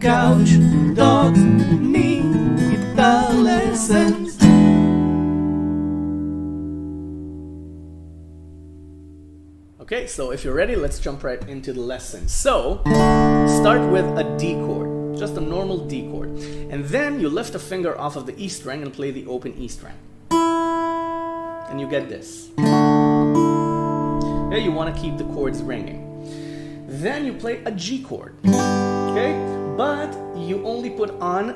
couch, dogs, me, guitar lessons. Okay, so if you're ready, let's jump right into the lesson. So, start with a D chord, just a normal D chord. And then you lift a finger off of the E string and play the open E string. And you get this. Okay, you want to keep the chords ringing. Then you play a G chord. Okay, but you only put on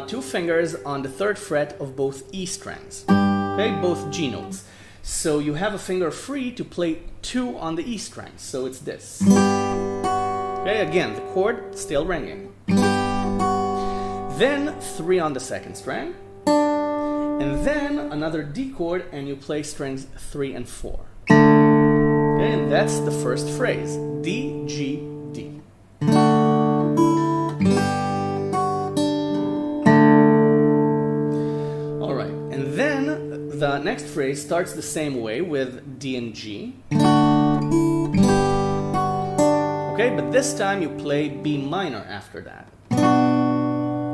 2 fingers on the 3rd fret of both E strings. Okay, both G notes. So you have a finger free to play 2 on the E string. So it's this. Okay, again, the chord still ringing. Then 3 on the 2nd string. And then another D chord, and you play strings 3 and 4. Okay, and that's the first phrase. D, G, D. Alright, and then the next phrase starts the same way with D and G. Okay, but this time you play B minor after that.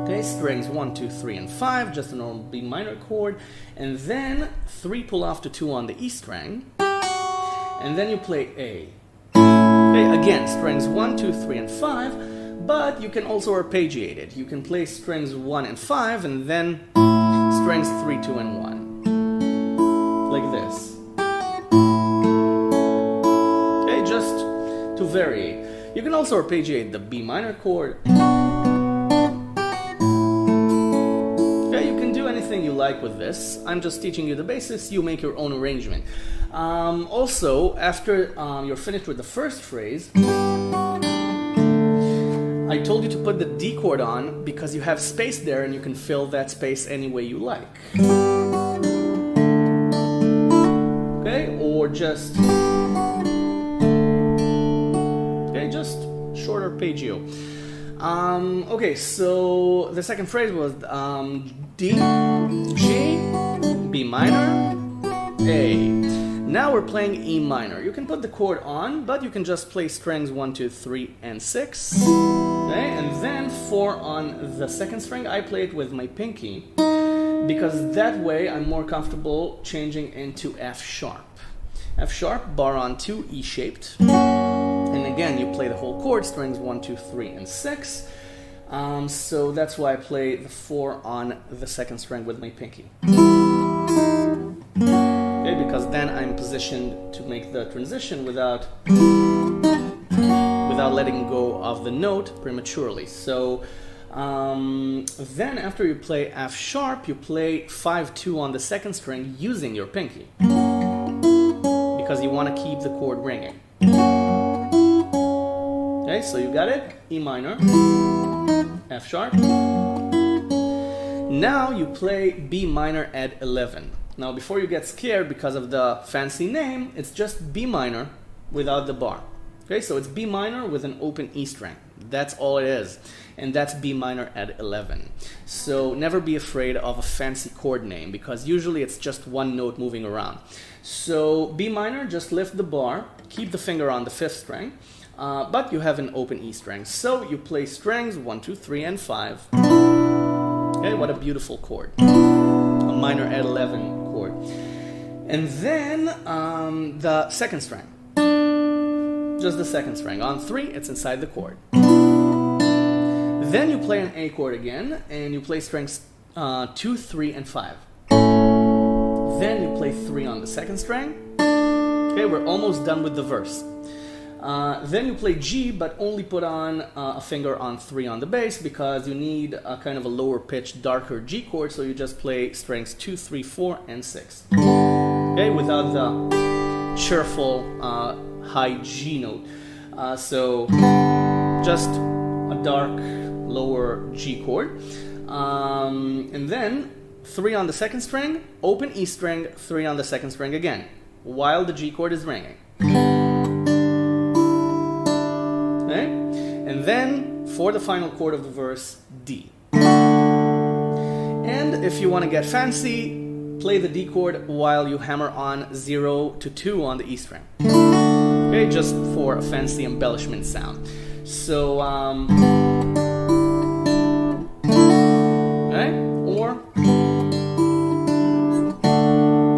Okay, strings 1, 2, 3, and 5, just a normal B minor chord. And then 3 pull off to 2 on the E string. And then you play A. Okay, again, strings 1, 2, 3, and 5. But you can also arpeggiate it. You can play strings 1 and 5 and then strings 3, 2, and 1. Like this. Okay, just to vary. You can also arpeggiate the B minor chord. Okay, you can do anything you like with this. I'm just teaching you the basics. You make your own arrangement. Also, after you're finished with the first phrase, I told you to put the D chord on because you have space there and you can fill that space any way you like. Okay, or just short arpeggio. Okay, so the second phrase was D, G, B minor, A. Now we're playing E minor. You can put the chord on, but you can just play strings 1, 2, 3, and 6. Okay, and then 4 on the 2nd string. I play it with my pinky because that way I'm more comfortable changing into F sharp. F sharp, bar on 2, E shaped. And again, you play the whole chord, strings 1, 2, 3, and 6. So that's why I play the 4 on the 2nd string with my pinky. Okay, because then I'm positioned to make the transition without letting go of the note prematurely. So then after you play F sharp, you play 5, 2 on the 2nd string using your pinky. Because you want to keep the chord ringing. Okay, so you got it? E minor, F sharp. Now you play B minor at 11. Now before you get scared because of the fancy name, it's just B minor without the bar. Okay, so it's B minor with an open E string. That's all it is. And that's B minor at 11. So never be afraid of a fancy chord name because usually it's just one note moving around. So B minor, just lift the bar, keep the finger on the 5th string. But you have an open E string. So you play strings 1, 2, 3, and 5. Okay, what a beautiful chord. A minor at 11 chord. And then the 2nd string. Just the 2nd string. On 3, it's inside the chord. Then you play an A chord again, and you play strings 2, 3, and 5. Then you play 3 on the 2nd string. Okay, we're almost done with the verse. Then you play G, but only put on a finger on 3 on the bass because you need a kind of a lower pitched, darker G chord, so you just play strings 2, 3, 4, and 6. Okay, without the cheerful high G note. So just a dark, lower G chord. And then 3 on the 2nd string, open E string, 3 on the 2nd string again, while the G chord is ringing. Okay? And then, for the final chord of the verse, D. And if you want to get fancy, play the D chord while you hammer on 0 to 2 on the E string. Okay, just for a fancy embellishment sound. So, okay? Or,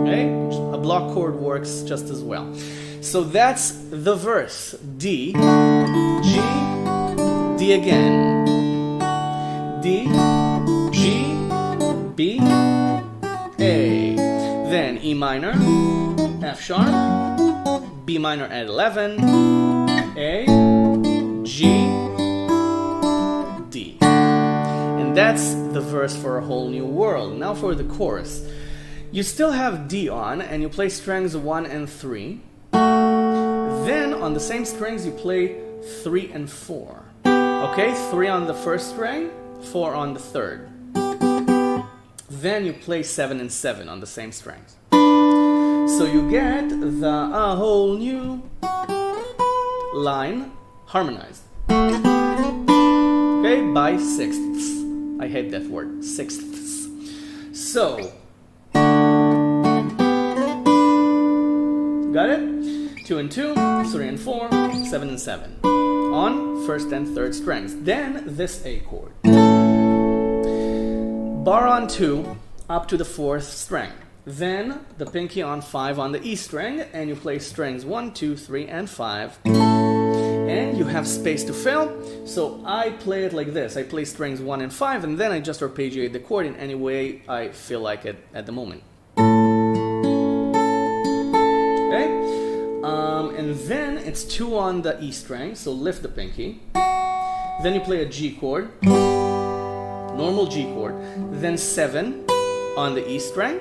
okay, a block chord works just as well. So that's the verse. D, G, D again, D, G, B, A, then E minor, F sharp, B minor at 11, A, G, D. And that's the verse for A Whole New World. Now for the chorus. You still have D on, and you play strings 1 and 3. Then on the same strings you play 3 and 4. Okay, 3 on the first string, 4 on the third. Then you play 7 and 7 on the same strings. So you get the A Whole New line harmonized. Okay, by sixths. I hate that word, sixths. So, got it? 2 and 2, 3 and 4, 7 and 7 on first and third strings. Then this A chord. Bar on 2 up to the 4th string. Then the pinky on 5 on the E string, and you play strings 1, 2, 3, and 5. And you have space to fill, so I play it like this. I play strings 1 and 5, and then I just arpeggiate the chord in any way I feel like it at the moment. Okay? And then it's 2 on the E string, so lift the pinky. Then you play a G chord, normal G chord, then 7 on the E string,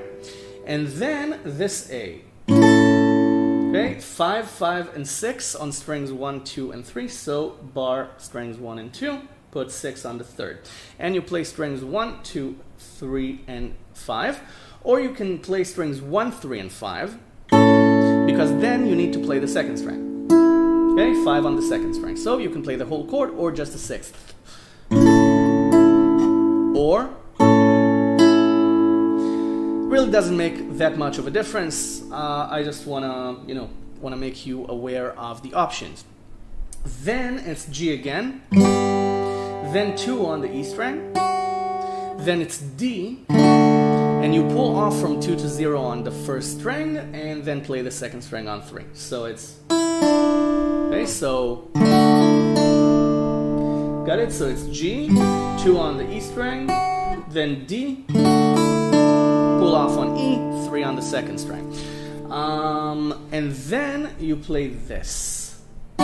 and then this A. Okay, 5, 5, and 6 on strings 1, 2, and 3, so bar strings 1 and 2, put 6 on the third. And you play strings 1, 2, 3, and 5, or you can play strings 1, 3, and 5, because then you need to play the second string. Okay, 5 on the second string, so you can play the whole chord or just a sixth. Or, really doesn't make that much of a difference. I just wanna make you aware of the options. Then it's G again, then 2 on the E string, then it's D, and you pull off from 2 to 0 on the first string, and then play the second string on 3. So it's, okay, so, got it? So it's G, 2 on the E string, then D, pull off on E, 3 on the second string. And then you play this. 2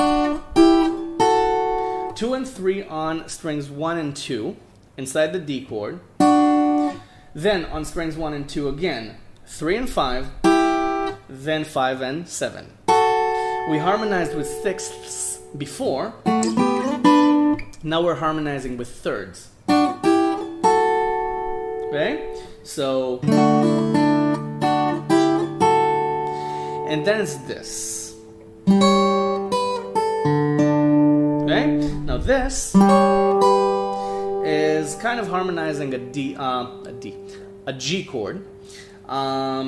and 3 on strings 1 and 2 inside the D chord. Then on strings 1 and 2 again, 3 and 5, then 5 and 7. We harmonized with sixths before. Now we're harmonizing with thirds. Okay? So, and then it's this. Okay? Now this is kind of harmonizing a G chord,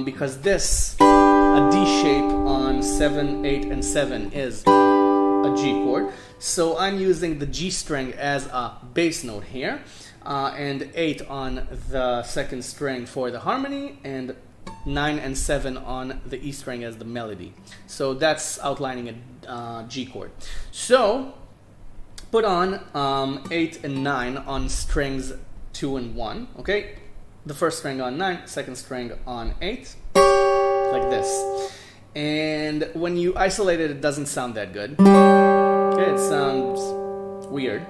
because this, a D shape on 7, 8, and 7 is a G chord. So I'm using the G string as a bass note here. And 8 on the second string for the harmony, and 9 and 7 on the E string as the melody. So that's outlining a G chord. So put on 8 and 9 on strings 2 and 1, okay? The first string on 9, second string on 8, like this. And when you isolate it, it doesn't sound that good. Okay, it sounds weird.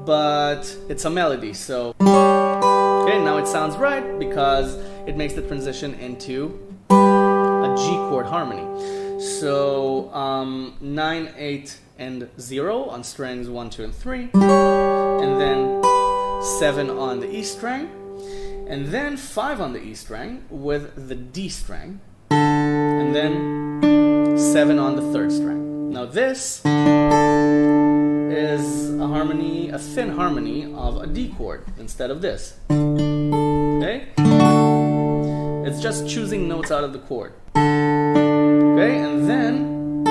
But it's a melody, so okay, now it sounds right because it makes the transition into a G chord harmony. So 9, 8, and 0 on strings 1, 2, and 3, and then 7 on the E string, and then 5 on the E string with the D string, and then 7 on the third string. Now this is a harmony, a thin harmony of a D chord instead of this. Okay? It's just choosing notes out of the chord. Okay, and then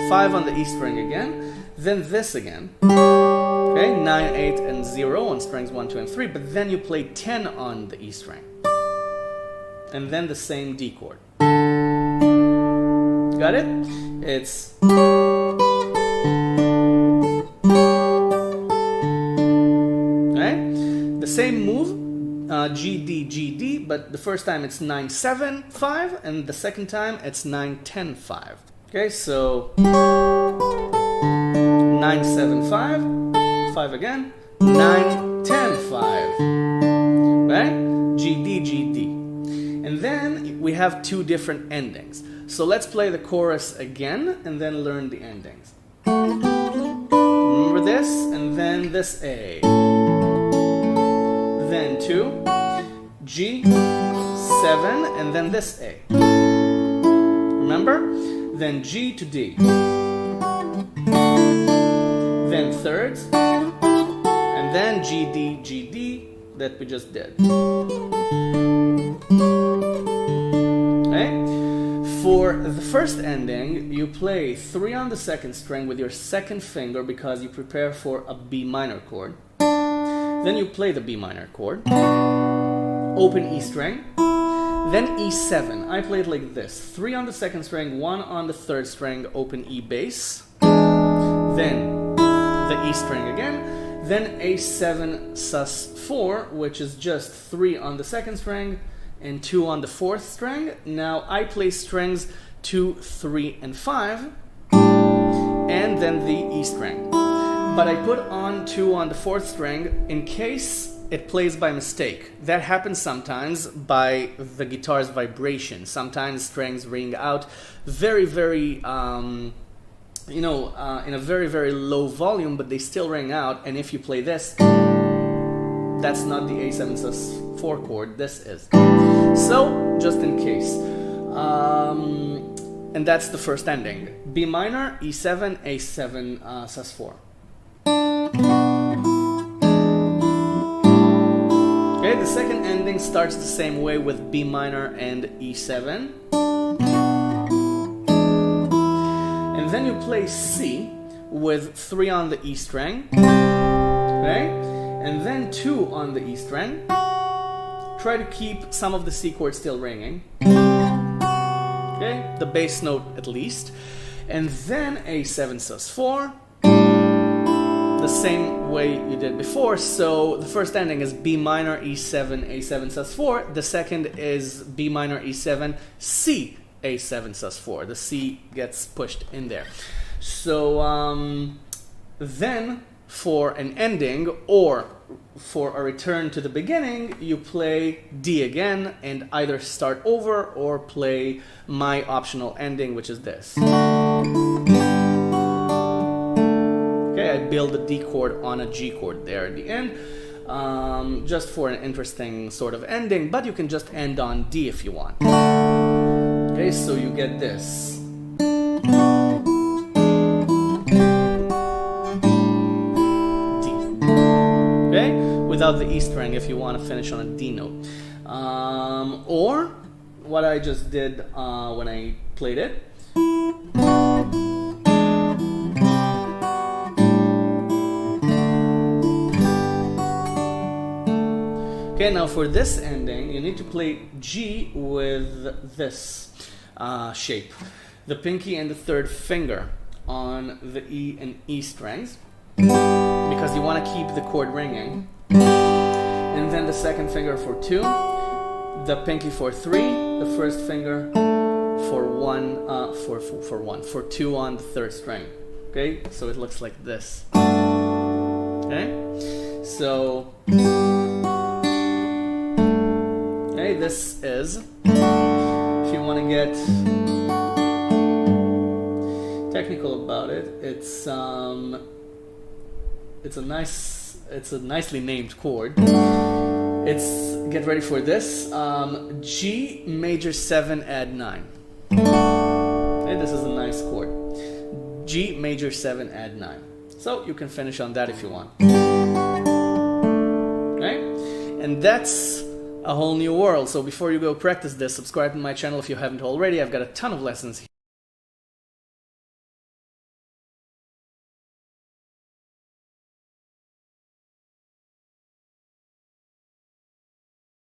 5 on the E string again, then this again. Okay, 9, 8, and 0 on strings 1, 2, and 3, but then you play 10 on the E string. And then the same D chord. Got it? It's... Right? The same move, G, D, G, D, but the first time it's 9, 7, 5, and the second time it's 9, 10, 5. Okay, so 9, 7, 5, 5 again, 9, 10, 5, right? G, D, G, D. And then we have two different endings. So let's play the chorus again and then learn the endings. Remember this, and then this A. Then 2, G, 7, and then this A. Remember? Then G to D. Then thirds, and then G, D, G, D that we just did. Okay? For the first ending, you play 3 on the second string with your second finger because you prepare for a B minor chord. Then you play the B minor chord, open E string, then E7. I play it like this: 3 on the second string, 1 on the third string, open E bass, then the E string again, then A7 sus4, which is just 3 on the second string and 2 on the fourth string. Now I play strings 2, 3, and 5, and then the E string. But I put on 2 on the fourth string in case it plays by mistake. That happens sometimes by the guitar's vibration. Sometimes strings ring out very, very, in a very, very low volume, but they still ring out. And if you play this, that's not the A7 sus4 chord, this is. So, just in case. And that's the first ending. B minor, E7, A7 sus4. Okay, the second ending starts the same way with B minor and E7. And then you play C with 3 on the E string. Okay? And then 2 on the E string. Try to keep some of the C chords still ringing. Okay? The bass note at least. And then A7 sus4. The same way you did before. So the first ending is B minor, E7, A7 sus4. The second is B minor, E7, C, A7 sus4. The C gets pushed in there. So then for an ending or for a return to the beginning, you play D again and either start over or play my optional ending, which is this. Okay, I build a D chord on a G chord there at the end, just for an interesting sort of ending, but you can just end on D if you want. Okay, so you get this. D. Okay, without the E string if you want to finish on a D note. Or what I just did when I played it. Okay, now for this ending, you need to play G with this shape. The pinky and the third finger on the E and E strings, because you want to keep the chord ringing. And then the second finger for 2, the pinky for 3, the first finger for 1, for 2 on the third string. Okay, so it looks like this. Okay, so. Okay, this is, if you want to get technical about it, it's a nicely named chord. It's, get ready for this, G major 7 add 9. Okay, this is a nice chord. G major 7 add 9. So you can finish on that if you want. Okay, and that's a whole new world. So before you go practice this, subscribe to my channel if you haven't already. I've got a ton of lessons here.